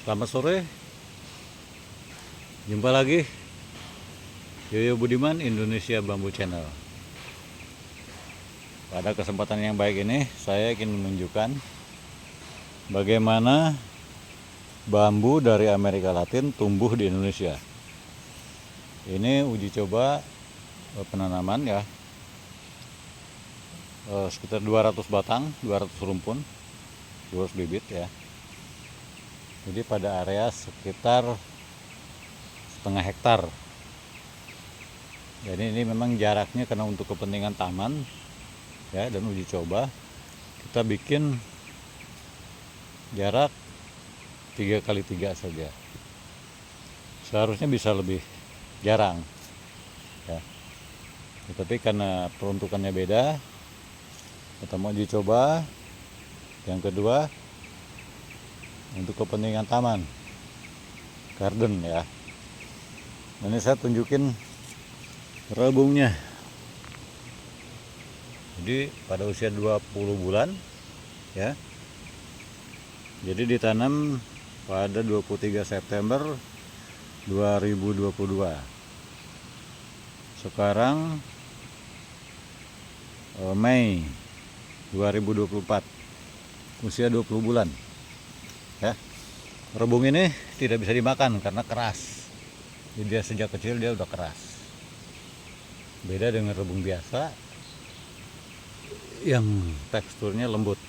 Selamat sore, jumpa lagi Yoyo Budiman Indonesia Bambu Channel. Pada kesempatan yang baik ini saya ingin menunjukkan bagaimana bambu dari Amerika Latin tumbuh di Indonesia. Ini uji coba penanaman ya, sekitar 200 batang, 200 rumpun, 200 bibit ya. Jadi pada area sekitar setengah hektar. Jadi ini memang jaraknya karena untuk kepentingan taman ya, dan uji coba kita bikin jarak 3x3 saja. Seharusnya bisa lebih jarang ya. Tapi karena peruntukannya beda, kita mau uji coba. Yang kedua, untuk kepentingan taman garden ya. Ini saya tunjukin rebungnya. Jadi pada usia 20 bulan ya. Jadi ditanam pada 23 September 2022. Sekarang Mei 2024. Usia 20 bulan. Ya. Rebung ini tidak bisa dimakan karena keras. Jadi dia sejak kecil dia udah keras. Beda dengan rebung biasa yang teksturnya lembut.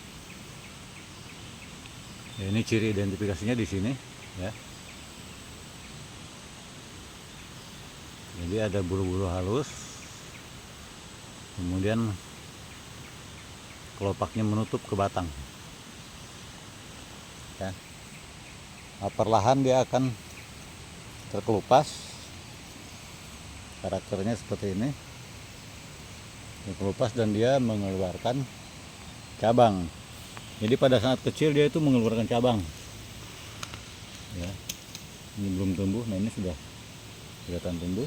Ya, ini ciri identifikasinya di sini ya. Jadi ada bulu-bulu halus. Kemudian kelopaknya menutup ke batang. Ya. Perlahan dia akan terkelupas. Karakternya seperti ini, terkelupas dan dia mengeluarkan cabang. Jadi pada saat kecil dia itu mengeluarkan cabang ya. Ini belum tumbuh, nah ini sudah kelihatan tumbuh.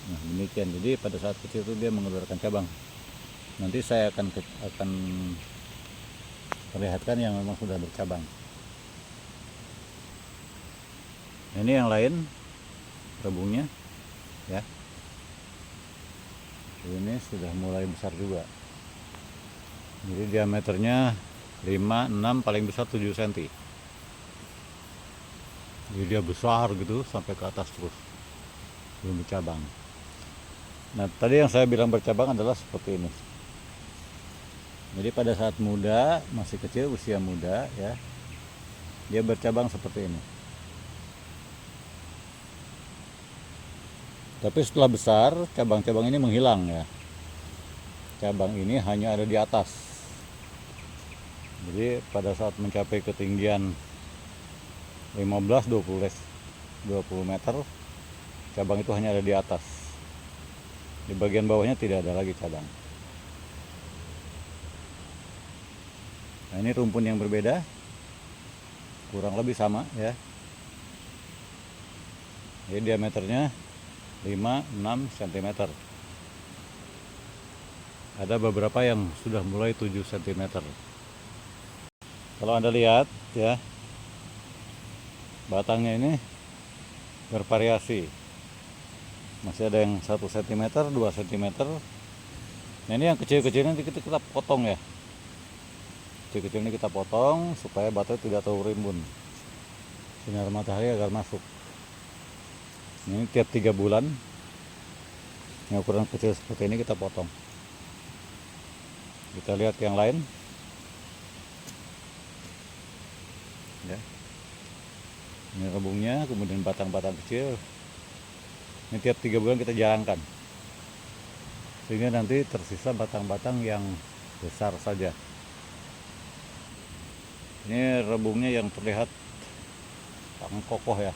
Nah demikian, jadi pada saat kecil itu dia mengeluarkan cabang. Nanti saya akan perlihatkan yang memang sudah bercabang. Ini yang lain rebungnya ya. Ini sudah mulai besar juga. Jadi diameternya 5, 6, paling besar 7 cm. Jadi dia besar gitu sampai ke atas terus. Belum bercabang. Nah, tadi yang saya bilang bercabang adalah seperti ini. Jadi pada saat muda, masih kecil, usia muda ya, dia bercabang seperti ini. Tapi setelah besar, cabang-cabang ini menghilang ya. Cabang ini hanya ada di atas. Jadi pada saat mencapai ketinggian 15-20 meter, cabang itu hanya ada di atas. Di bagian bawahnya tidak ada lagi cabang. Nah, ini rumpun yang berbeda, kurang lebih sama ya. Jadi diameternya 5-6 cm. Ada beberapa yang sudah mulai 7 cm. Kalau Anda lihat ya, batangnya ini bervariasi. Masih ada yang 1 cm, 2 cm. Nah, ini yang kecil-kecilnya kita potong ya. Kecil-kecil ini kita potong supaya batang tidak terlalu rimbun, sinar matahari agar masuk. Ini tiap 3 bulan yang ukuran kecil seperti ini kita potong. Kita lihat yang lain ya. Ini rebungnya, kemudian batang-batang kecil. Ini tiap 3 bulan kita jarangkan sehingga nanti tersisa batang-batang yang besar saja. Ini rebungnya yang terlihat sangat kokoh ya.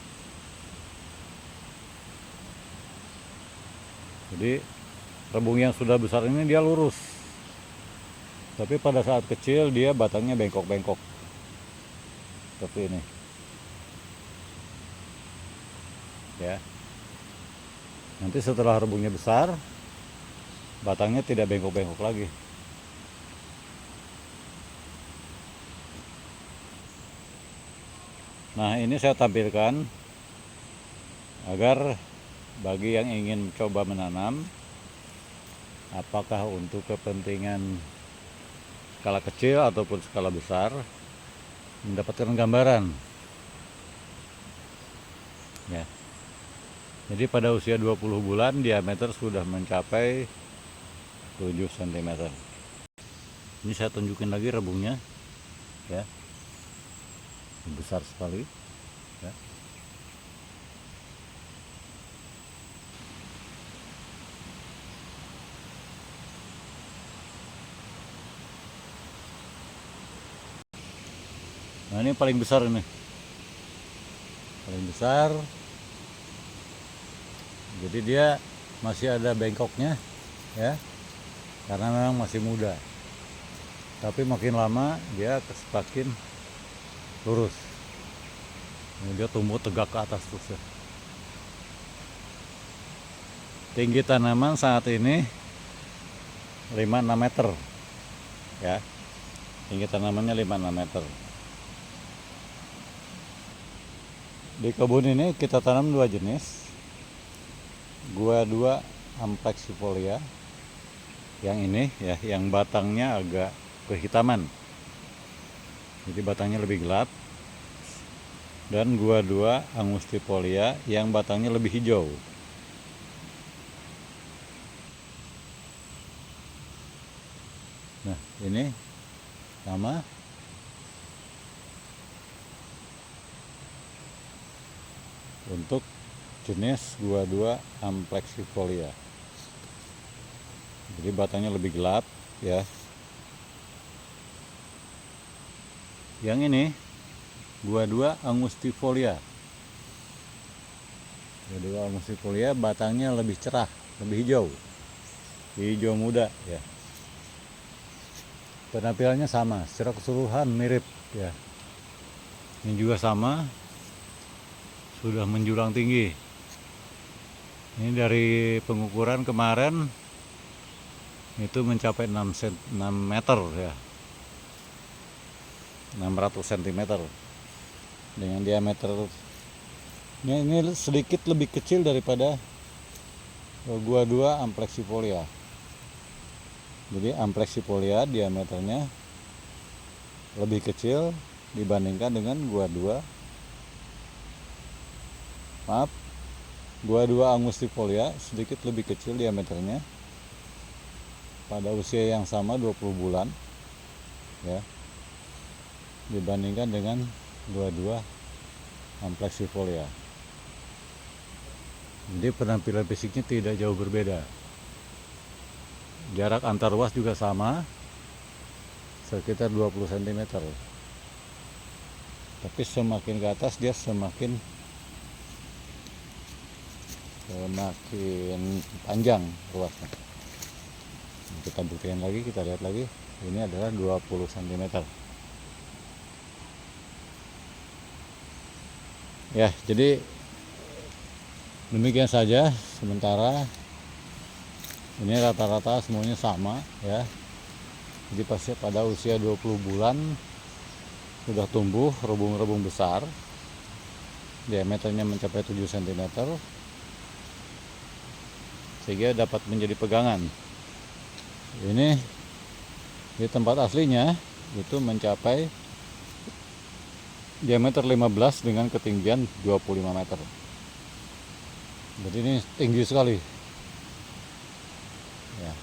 Jadi rebung yang sudah besar ini dia lurus, tapi pada saat kecil dia batangnya bengkok-bengkok seperti ini ya. Nanti setelah rebungnya besar, batangnya tidak bengkok-bengkok lagi. Nah, ini saya tampilkan agar bagi yang ingin mencoba menanam, apakah untuk kepentingan skala kecil ataupun skala besar, mendapatkan gambaran ya. Jadi pada usia 20 bulan diameter sudah mencapai 7 cm. Ini saya tunjukin lagi rebungnya ya, besar sekali ya. Nah, ini paling besar, ini paling besar. Jadi dia masih ada bengkoknya ya, karena memang masih muda. Tapi makin lama dia semakin lurus. Ini dia tumbuh tegak ke atas terus ya. Tinggi tanaman saat ini 5-6 meter ya. Tinggi tanamannya 5-6 meter. Di kebun ini kita tanam 2 jenis, Gua 2 Amplexifolium. Yang ini ya, yang batangnya agak kehitaman, jadi batangnya lebih gelap. Dan Gua 2 Angustifolia yang batangnya lebih hijau. Nah, ini sama. Untuk jenis Gua 2 Amplexifolium, jadi batangnya lebih gelap ya. Yang ini Gua 2 Angustifolia. Gua 2 Angustifolia batangnya lebih cerah, lebih hijau, hijau muda ya. Penampilannya sama, secara keseluruhan mirip ya. Ini juga sama, sudah menjulang tinggi. Ini dari pengukuran kemarin itu mencapai 6 meter ya, 600 cm dengan diameter. Ini sedikit lebih kecil daripada Gua 2 Amplexifolium. Jadi Amplexifolium diameternya lebih kecil dibandingkan dengan Gua 2 Angustifolia, sedikit lebih kecil diameternya pada usia yang sama 20 bulan ya, dibandingkan dengan Gua 2 Amplexifolium. Jadi penampilan fisiknya tidak jauh berbeda. Jarak antar ruas juga sama, sekitar 20 cm. Tapi semakin ke atas dia semakin panjang ruasnya. Kita buktikan lagi, kita lihat lagi. Ini adalah 20 cm ya. Jadi demikian saja sementara. Ini rata-rata semuanya sama ya. Jadi pasti pada usia 20 bulan sudah tumbuh rebung-rebung besar, diameternya mencapai 7 cm, sehingga dapat menjadi pegangan. Ini di tempat aslinya itu mencapai diameter 15 dengan ketinggian 25 meter. Jadi ini tinggi sekali ya.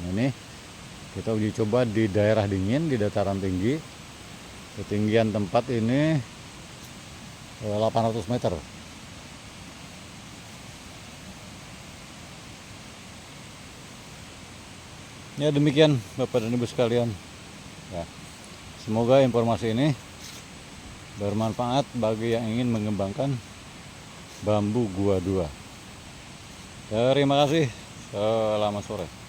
Ini kita uji coba di daerah dingin, di dataran tinggi. Ketinggian tempat ini 800 meter. Ya, demikian Bapak dan Ibu sekalian ya. Semoga informasi ini bermanfaat bagi yang ingin mengembangkan bambu Gua 2. Terima kasih. Selamat sore.